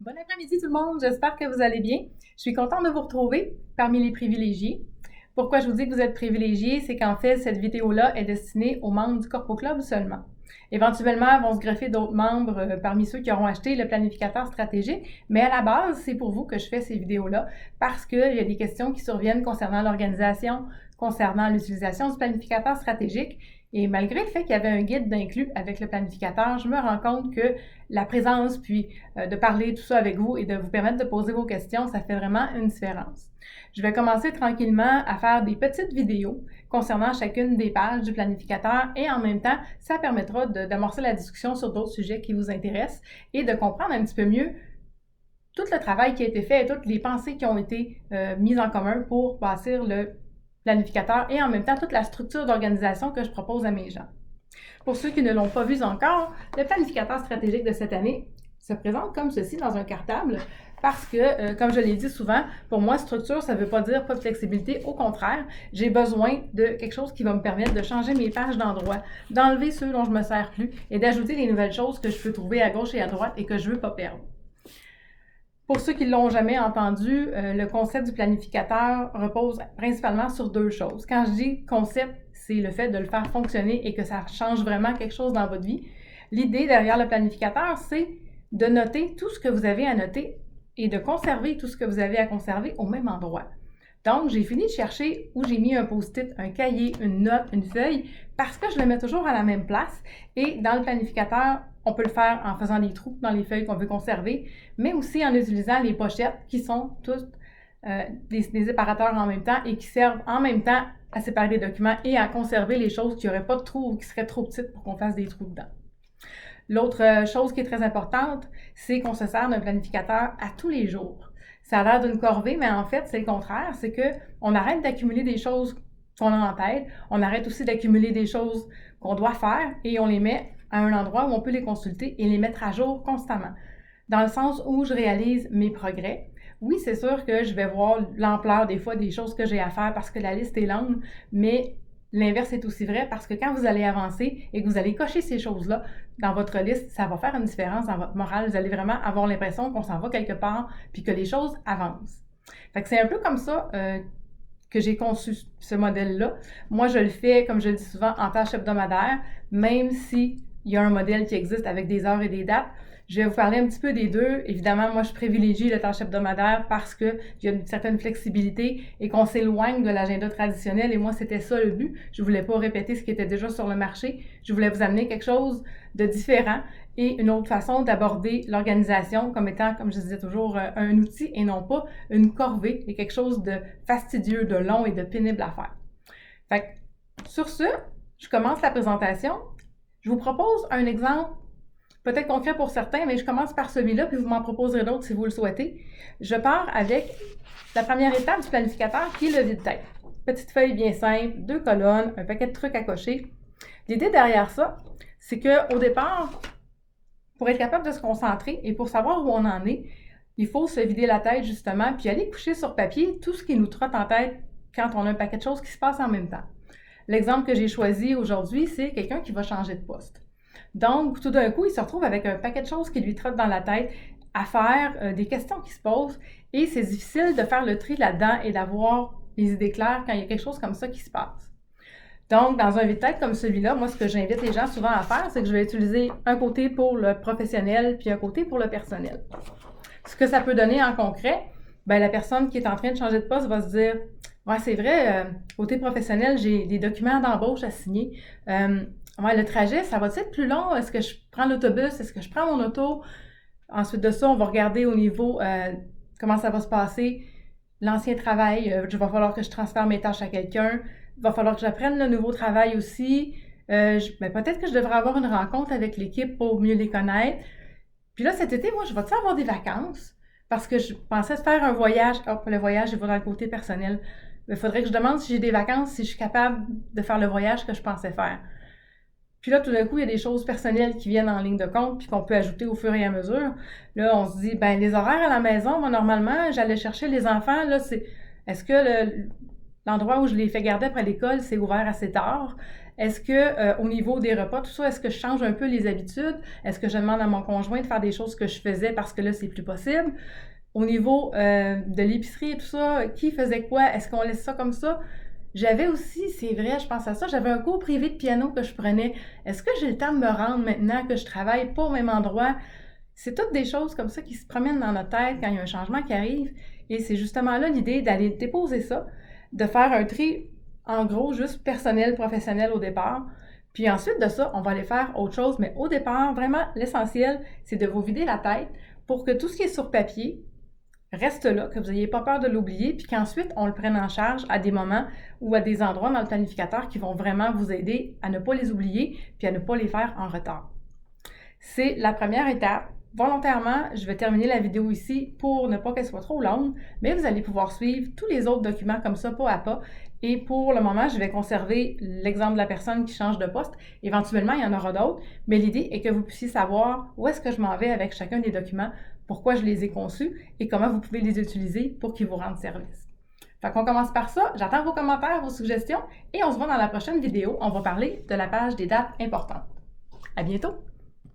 Bon après-midi tout le monde, j'espère que vous allez bien. Je suis contente de vous retrouver parmi les privilégiés. Pourquoi je vous dis que vous êtes privilégiés, c'est qu'en fait, cette vidéo-là est destinée aux membres du Corpo Club seulement. Éventuellement, vont se greffer d'autres membres parmi ceux qui auront acheté le planificateur stratégique, mais à la base, c'est pour vous que je fais ces vidéos-là parce qu'il y a des questions qui surviennent concernant l'organisation, concernant l'utilisation du planificateur stratégique. Et malgré le fait qu'il y avait un guide d'inclus avec le planificateur, je me rends compte que la présence, puis de parler tout ça avec vous et de vous permettre de poser vos questions, ça fait vraiment une différence. Je vais commencer tranquillement à faire des petites vidéos concernant chacune des pages du planificateur et en même temps, ça permettra d'amorcer la discussion sur d'autres sujets qui vous intéressent et de comprendre un petit peu mieux tout le travail qui a été fait et toutes les pensées qui ont été mises en commun pour bâtir le planificateur et en même temps toute la structure d'organisation que je propose à mes gens. Pour ceux qui ne l'ont pas vu encore, le planificateur stratégique de cette année se présente comme ceci dans un cartable parce que, comme je l'ai dit souvent, pour moi, structure, ça ne veut pas dire pas de flexibilité. Au contraire, j'ai besoin de quelque chose qui va me permettre de changer mes pages d'endroit, d'enlever ceux dont je ne me sers plus et d'ajouter les nouvelles choses que je peux trouver à gauche et à droite et que je ne veux pas perdre. Pour ceux qui ne l'ont jamais entendu, le concept du planificateur repose principalement sur deux choses. Quand je dis concept, c'est le fait de le faire fonctionner et que ça change vraiment quelque chose dans votre vie. L'idée derrière le planificateur, c'est de noter tout ce que vous avez à noter et de conserver tout ce que vous avez à conserver au même endroit. Donc, j'ai fini de chercher où j'ai mis un post-it, un cahier, une note, une feuille, parce que je le mets toujours à la même place. Et dans le planificateur, on peut le faire en faisant des trous dans les feuilles qu'on veut conserver, mais aussi en utilisant les pochettes qui sont toutes des séparateurs en même temps et qui servent en même temps à séparer les documents et à conserver les choses qui n'auraient pas de trous ou qui seraient trop petites pour qu'on fasse des trous dedans. L'autre chose qui est très importante, c'est qu'on se sert d'un planificateur à tous les jours. Ça a l'air d'une corvée, mais en fait, c'est le contraire. C'est qu'on arrête d'accumuler des choses qu'on a en tête, on arrête aussi d'accumuler des choses qu'on doit faire et on les met à un endroit où on peut les consulter et les mettre à jour constamment. Dans le sens où je réalise mes progrès. Oui, c'est sûr que je vais voir l'ampleur des fois des choses que j'ai à faire parce que la liste est longue, mais l'inverse est aussi vrai parce que quand vous allez avancer et que vous allez cocher ces choses-là dans votre liste, ça va faire une différence dans votre morale. Vous allez vraiment avoir l'impression qu'on s'en va quelque part puis que les choses avancent. Fait que c'est un peu comme ça que j'ai conçu ce modèle-là. Moi, je le fais, comme je le dis souvent, en tâches hebdomadaires, même si il y a un modèle qui existe avec des heures et des dates. Je vais vous parler un petit peu des deux. Évidemment, moi, je privilégie la tâche hebdomadaire parce qu'il y a une certaine flexibilité et qu'on s'éloigne de l'agenda traditionnel. Et moi, c'était ça le but. Je ne voulais pas répéter ce qui était déjà sur le marché. Je voulais vous amener quelque chose de différent et une autre façon d'aborder l'organisation comme étant, comme je disais toujours, un outil et non pas une corvée et quelque chose de fastidieux, de long et de pénible à faire. Fait que, sur ce, je commence la présentation. Je vous propose un exemple peut-être concret pour certains, mais je commence par celui-là, puis vous m'en proposerez d'autres si vous le souhaitez. Je pars avec la première étape du planificateur, qui est le vide-tête. Petite feuille bien simple, 2 colonnes, un paquet de trucs à cocher. L'idée derrière ça, c'est qu'au départ, pour être capable de se concentrer et pour savoir où on en est, il faut se vider la tête justement, puis aller coucher sur papier tout ce qui nous trotte en tête quand on a un paquet de choses qui se passent en même temps. L'exemple que j'ai choisi aujourd'hui, c'est quelqu'un qui va changer de poste. Donc, tout d'un coup, il se retrouve avec un paquet de choses qui lui trottent dans la tête, à faire, des questions qui se posent, et c'est difficile de faire le tri là-dedans et d'avoir les idées claires quand il y a quelque chose comme ça qui se passe. Donc, dans un vide-tête comme celui-là, moi, ce que j'invite les gens souvent à faire, c'est que je vais utiliser un côté pour le professionnel puis un côté pour le personnel. Ce que ça peut donner en concret, ben la personne qui est en train de changer de poste va se dire « Ouais, c'est vrai, côté professionnel, j'ai des documents d'embauche à signer. Ouais, le trajet, ça va être plus long? Est-ce que je prends l'autobus? Est-ce que je prends mon auto? » Ensuite de ça, on va regarder au niveau comment ça va se passer. L'ancien travail, il va falloir que je transfère mes tâches à quelqu'un. Il va falloir que j'apprenne le nouveau travail aussi. Peut-être que je devrais avoir une rencontre avec l'équipe pour mieux les connaître. Puis là, cet été, moi, je vais-tu avoir des vacances? Parce que je pensais faire un voyage. Hop, le voyage, il va dans le côté personnel. Il faudrait que je demande si j'ai des vacances, si je suis capable de faire le voyage que je pensais faire. Puis là, tout d'un coup, il y a des choses personnelles qui viennent en ligne de compte puis qu'on peut ajouter au fur et à mesure. Là, on se dit, ben les horaires à la maison, moi, normalement, j'allais chercher les enfants. Là, est-ce que l'endroit où je les fais garder après l'école, c'est ouvert assez tard? Est-ce que au niveau des repas, tout ça, est-ce que je change un peu les habitudes? Est-ce que je demande à mon conjoint de faire des choses que je faisais parce que là, c'est plus possible? Au niveau de l'épicerie et tout ça, qui faisait quoi? Est-ce qu'on laisse ça comme ça? J'avais aussi, c'est vrai, je pense à ça, j'avais un cours privé de piano que je prenais. Est-ce que j'ai le temps de me rendre maintenant que je travaille pas au même endroit? C'est toutes des choses comme ça qui se promènent dans notre tête quand il y a un changement qui arrive. Et c'est justement là l'idée d'aller déposer ça, de faire un tri, en gros, juste personnel, professionnel au départ. Puis ensuite de ça, on va aller faire autre chose. Mais au départ, vraiment, l'essentiel, c'est de vous vider la tête pour que tout ce qui est sur papier reste là, que vous n'ayez pas peur de l'oublier, puis qu'ensuite, on le prenne en charge à des moments ou à des endroits dans le planificateur qui vont vraiment vous aider à ne pas les oublier, puis à ne pas les faire en retard. C'est la première étape. Volontairement, je vais terminer la vidéo ici pour ne pas qu'elle soit trop longue, mais vous allez pouvoir suivre tous les autres documents comme ça, pas à pas. Et pour le moment, je vais conserver l'exemple de la personne qui change de poste. Éventuellement, il y en aura d'autres, mais l'idée est que vous puissiez savoir où est-ce que je m'en vais avec chacun des documents, pourquoi je les ai conçus et comment vous pouvez les utiliser pour qu'ils vous rendent service. Fait qu'on commence par ça. J'attends vos commentaires, vos suggestions et on se voit dans la prochaine vidéo. On va parler de la page des dates importantes. À bientôt!